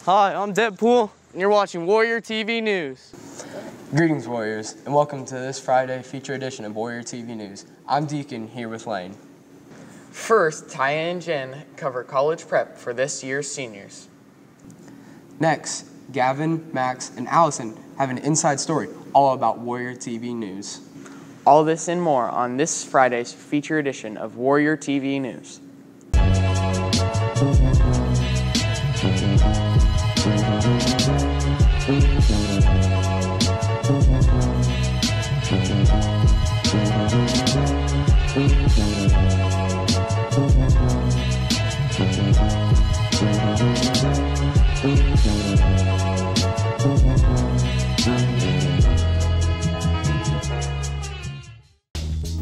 Hi, I'm Deadpool, and you're watching Warrior TV News. Greetings, Warriors, and welcome to this Friday feature edition of Warrior TV News. I'm Deacon, here with Lane. First, Thaya and Jenn cover college prep for this year's seniors. Next, Gavin, Max, and Allison have an inside story all about Warrior TV News. All this and more on this Friday's feature edition of Warrior TV News.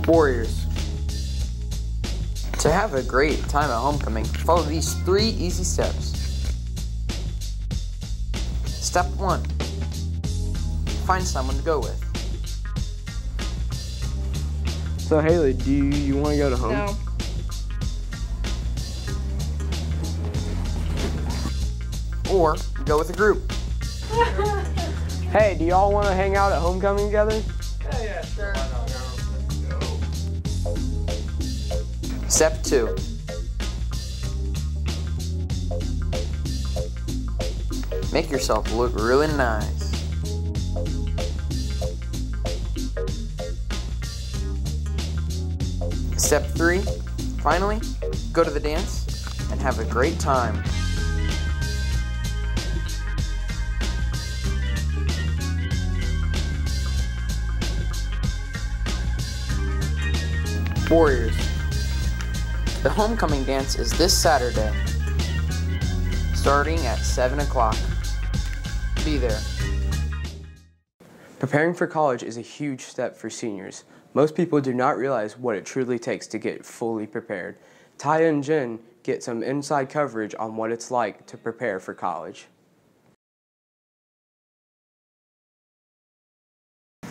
Warriors. To have a great time at homecoming, follow these 3 easy steps. Step 1. Find someone to go with. So Haley, do you want to go to home? No. Or go with a group. Hey, do y'all want to hang out at homecoming together? Yeah, sure. Step 2. Make yourself look really nice. Step 3. Finally, go to the dance and have a great time. Warriors. The homecoming dance is this Saturday, starting at 7 o'clock. Be there. Preparing for college is a huge step for seniors. Most people do not realize what it truly takes to get fully prepared. Thaya and Jenn get some inside coverage on what it's like to prepare for college.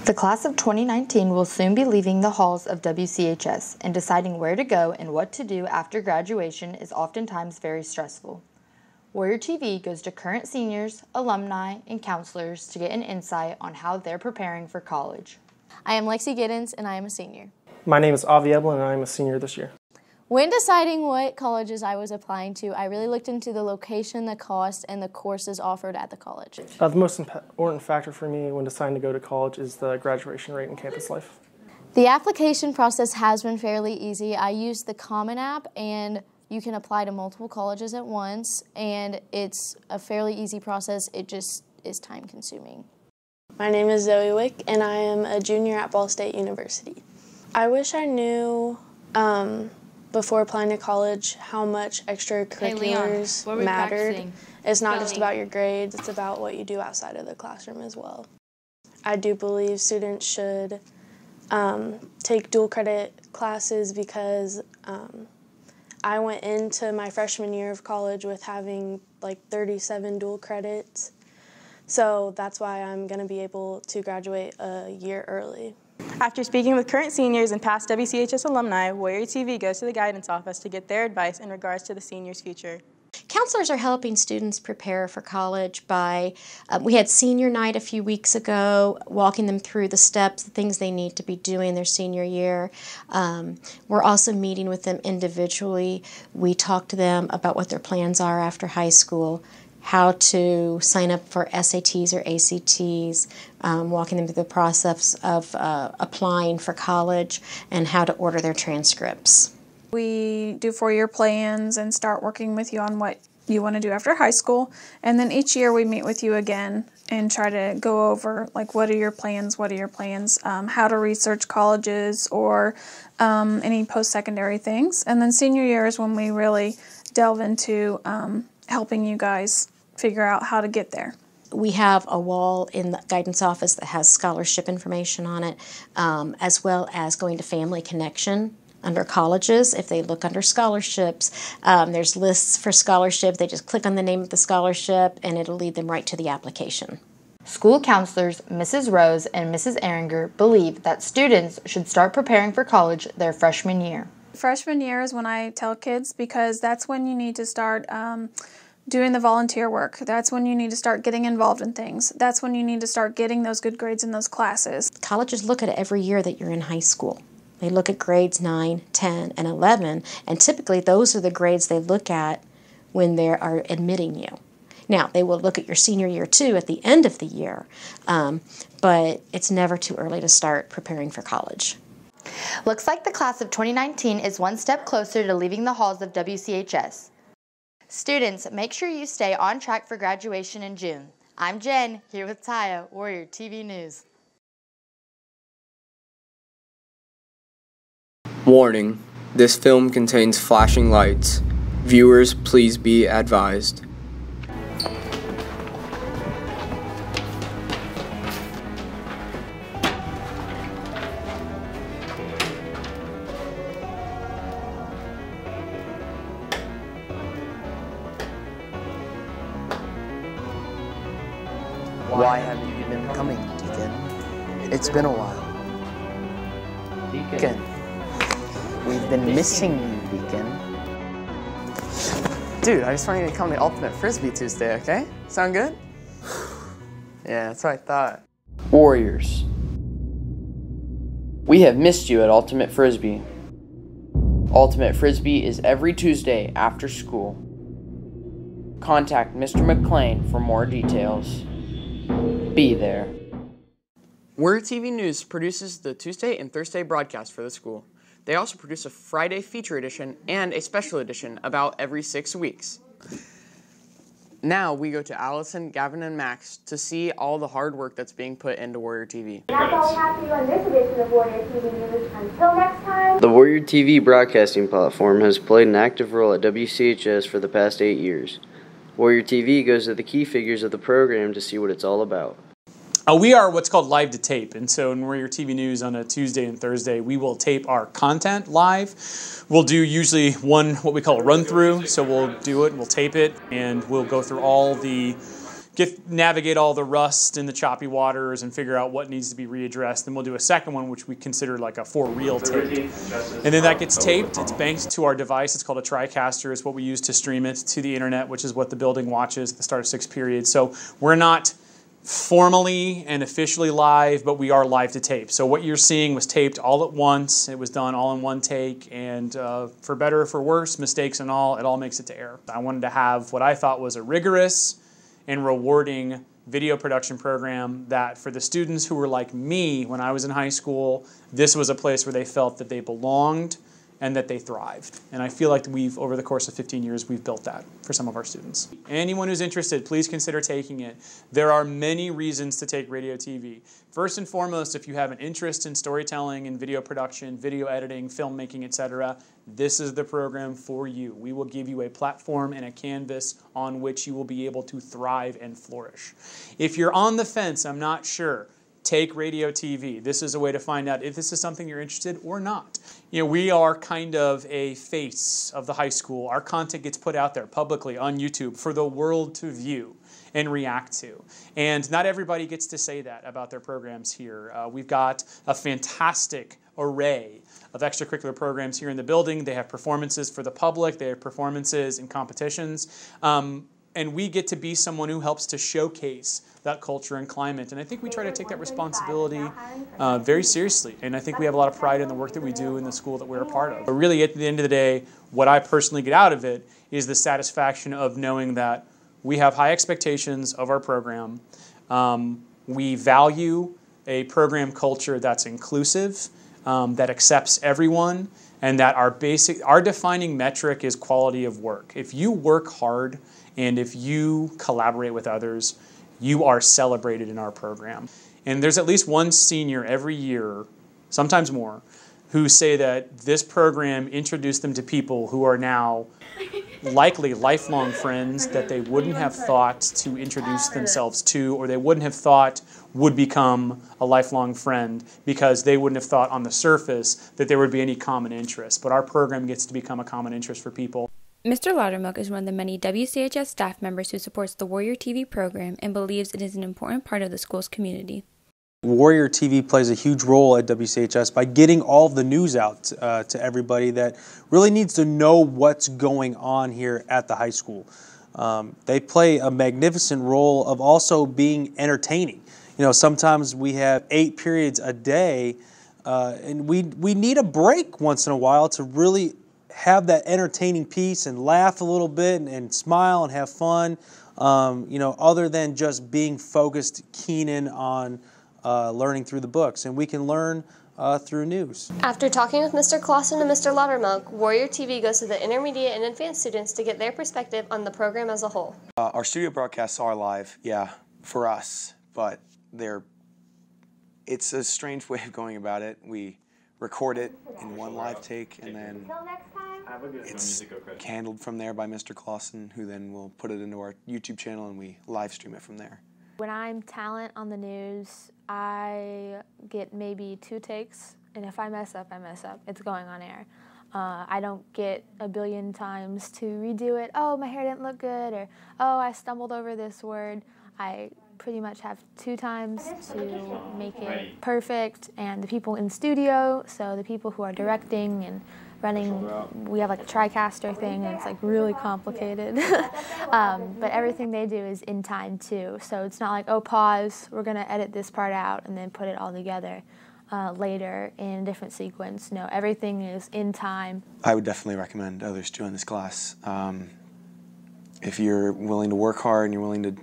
The class of 2019 will soon be leaving the halls of WCHS, and deciding where to go and what to do after graduation is oftentimes very stressful. Warrior TV goes to current seniors, alumni, and counselors to get an insight on how they're preparing for college. I am Lexi Giddens, and I am a senior. My name is Avi Eblin, and I am a senior this year. When deciding what colleges I was applying to, I really looked into the location, the cost, and the courses offered at the college. The most important factor for me when deciding to go to college is the graduation rate and campus life. The application process has been fairly easy. I used the Common App, and you can apply to multiple colleges at once, and it's a fairly easy process. It just is time-consuming. My name is Zoe Wick, and I am a junior at Ball State University. I wish I knew before applying to college how much extracurriculars mattered. It's not just about your grades, it's about what you do outside of the classroom as well. I do believe students should take dual credit classes because I went into my freshman year of college with having like 37 dual credits. So that's why I'm going to be able to graduate a year early. After speaking with current seniors and past WCHS alumni, Warrior TV goes to the guidance office to get their advice in regards to the seniors' future. Counselors are helping students prepare for college by, we had senior night a few weeks ago, walking them through the steps, the things they need to be doing their senior year. We're also meeting with them individually. We talk to them about what their plans are after high school, how to sign up for SATs or ACTs, walking them through the process of applying for college, and how to order their transcripts. We do 4-year plans and start working with you on what you want to do after high school, and then each year we meet with you again and try to go over like what are your plans, how to research colleges or any post-secondary things. And then senior year is when we really delve into helping you guys figure out how to get there. We have a wall in the guidance office that has scholarship information on it, as well as going to Family Connection under colleges. If they look under scholarships, there's lists for scholarship. They just click on the name of the scholarship and it'll lead them right to the application. School counselors Mrs. Rose and Mrs. Ehringer believe that students should start preparing for college their freshman year. Freshman year is when I tell kids because that's when you need to start doing the volunteer work. That's when you need to start getting involved in things. That's when you need to start getting those good grades in those classes. Colleges look at it every year that you're in high school. They look at grades 9, 10, and 11, and typically those are the grades they look at when they are admitting you. Now, they will look at your senior year too at the end of the year, but it's never too early to start preparing for college. Looks like the class of 2019 is one step closer to leaving the halls of WCHS. Students, make sure you stay on track for graduation in June. I'm Jen, here with Thaya, Warrior TV News. Warning, this film contains flashing lights. Viewers, please be advised. Why haven't you been coming, Deacon? It's been a while. Deacon, we've been missing you, Deacon. Dude, I just want you to come to Ultimate Frisbee Tuesday, okay? Sound good? Yeah, that's what I thought. Warriors, we have missed you at Ultimate Frisbee. Ultimate Frisbee is every Tuesday after school. Contact Mr. McClain for more details. Be there. Warrior TV News produces the Tuesday and Thursday broadcast for the school. They also produce a Friday feature edition and a special edition about every 6 weeks. Now we go to Allison, Gavin, and Max to see all the hard work that's being put into Warrior TV. That's all we have for you on this edition of Warrior TV News. Until next time. The Warrior TV broadcasting platform has played an active role at WCHS for the past 8 years. Warrior TV goes to the key figures of the program to see what it's all about. We are what's called live to tape, and so in Warrior TV News on a Tuesday and Thursday, we will tape our content live. We'll do usually what we call a run-through, so we'll do it, and we'll tape it, and we'll go through navigate all the rust and the choppy waters and figure out what needs to be readdressed. Then we'll do a second one, which we consider like a for-real tape. And then that gets taped, it's banked to our device, it's called a TriCaster, it's what we use to stream it to the internet, which is what the building watches at the start of 6th period. So we're not formally and officially live, but we are live to tape. So what you're seeing was taped all at once. It was done all in one take, and for better or for worse, mistakes and all, it all makes it to air. I wanted to have what I thought was a rigorous and rewarding video production program that for the students who were like me when I was in high school, this was a place where they felt that they belonged and that they thrived. And I feel like over the course of 15 years, we've built that for some of our students. Anyone who's interested, please consider taking it. There are many reasons to take radio TV. First and foremost, if you have an interest in storytelling and video production, video editing, filmmaking, etc., this is the program for you. We will give you a platform and a canvas on which you will be able to thrive and flourish. If you're on the fence, I'm not sure, take radio TV. This is a way to find out if this is something you're interested in or not. You know, we are kind of a face of the high school. Our content gets put out there publicly on YouTube for the world to view and react to. And not everybody gets to say that about their programs here. We've got a fantastic array of extracurricular programs here in the building. They have performances for the public. They have performances in competitions. And we get to be someone who helps to showcase that culture and climate. And I think we try to take that responsibility very seriously. And I think we have a lot of pride in the work that we do in the school that we're a part of. But really, at the end of the day, what I personally get out of it is the satisfaction of knowing that we have high expectations of our program. We value a program culture that's inclusive, that accepts everyone, and that our defining metric is quality of work. If you work hard and if you collaborate with others, you are celebrated in our program. And there's at least one senior every year, sometimes more, who say that this program introduced them to people who are now likely lifelong friends that they wouldn't have thought to introduce themselves to, or they wouldn't have thought would become a lifelong friend, because they wouldn't have thought on the surface that there would be any common interest. But our program gets to become a common interest for people. Mr. Loudermilk is one of the many WCHS staff members who supports the Warrior TV program and believes it is an important part of the school's community. Warrior TV plays a huge role at WCHS by getting all of the news out to everybody that really needs to know what's going on here at the high school. they play a magnificent role of also being entertaining. You know, sometimes we have 8 periods a day, and we need a break once in a while to really have that entertaining piece and laugh a little bit and smile and have fun, you know, other than just being focused, keen in on learning through the books. And we can learn through news. After talking with Mr. Clausen and Mr. Laudermilk, Warrior TV goes to the intermediate and advanced students to get their perspective on the program as a whole. Our studio broadcasts are live, yeah, for us, but it's a strange way of going about it. We record it in one live take, and then it's handled from there by Mr. Clausen, who then will put it into our YouTube channel, and we live stream it from there. When I'm talent on the news, I get maybe 2 takes, and if I mess up, I mess up. It's going on air. I don't get a billion times to redo it. Oh, my hair didn't look good, or oh, I stumbled over this word. I pretty much have 2 times to make it perfect, and the people in studio, so the people who are directing and running, we have like a TriCaster thing, and it's like really complicated. But everything they do is in time too, so it's not like, oh, pause, we're gonna edit this part out and then put it all together later in a different sequence. No, everything is in time. I would definitely recommend others join this class. If you're willing to work hard and you're willing to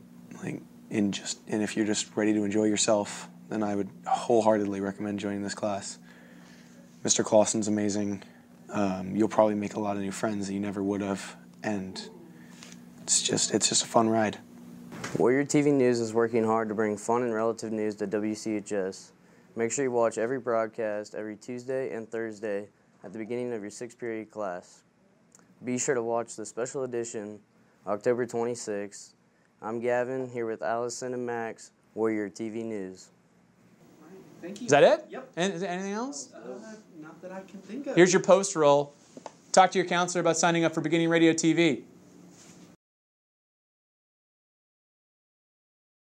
and if you're just ready to enjoy yourself, then I would wholeheartedly recommend joining this class. Mr. Clausen's amazing. You'll probably make a lot of new friends that you never would have, and it's just a fun ride. Warrior TV News is working hard to bring fun and relative news to WCHS. Make sure you watch every broadcast every Tuesday and Thursday at the beginning of your 6th period class. Be sure to watch the special edition October 26th. I'm Gavin, here with Allison and Max, Warrior TV News. Thank you. Is that it? Yep. And is there anything else? Not that I can think of. Here's your post roll. Talk to your counselor about signing up for Beginning Radio TV.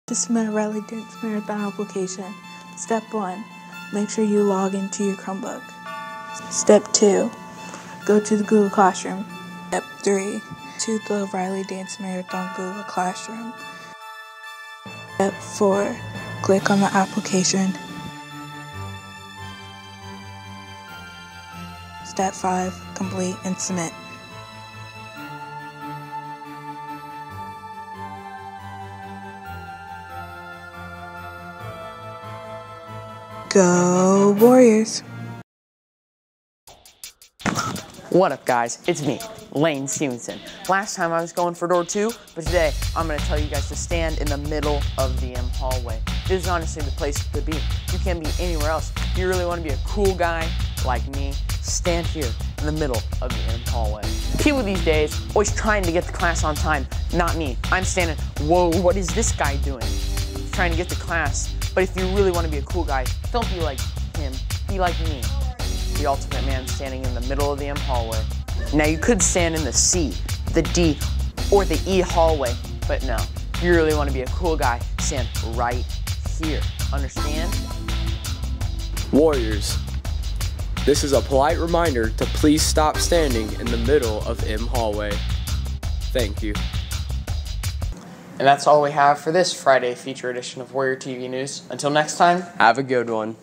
To submit a Riley Dance Marathon application. Step 1, make sure you log into your Chromebook. Step 2, go to the Google Classroom. Step 3, to the Riley Dance Marathon Google Classroom. Step 4, click on the application. Step 5, complete and submit. Go Warriors! What up, guys? It's me, Lane Stephenson. Last time I was going for door 2, but today I'm going to tell you guys to stand in the middle of the M hallway. This is honestly the place to be. You can't be anywhere else. If you really want to be a cool guy like me, stand here in the middle of the M hallway. People these days always trying to get to class on time. Not me. I'm standing, whoa, what is this guy doing? He's trying to get to class. But if you really want to be a cool guy, don't be like him. Be like me. The ultimate man standing in the middle of the M hallway. Now you could stand in the C, the D, or the E hallway, but no. If you really want to be a cool guy, stand right here. Understand? Warriors, this is a polite reminder to please stop standing in the middle of M hallway. Thank you. And that's all we have for this Friday feature edition of Warrior TV News. Until next time, have a good one.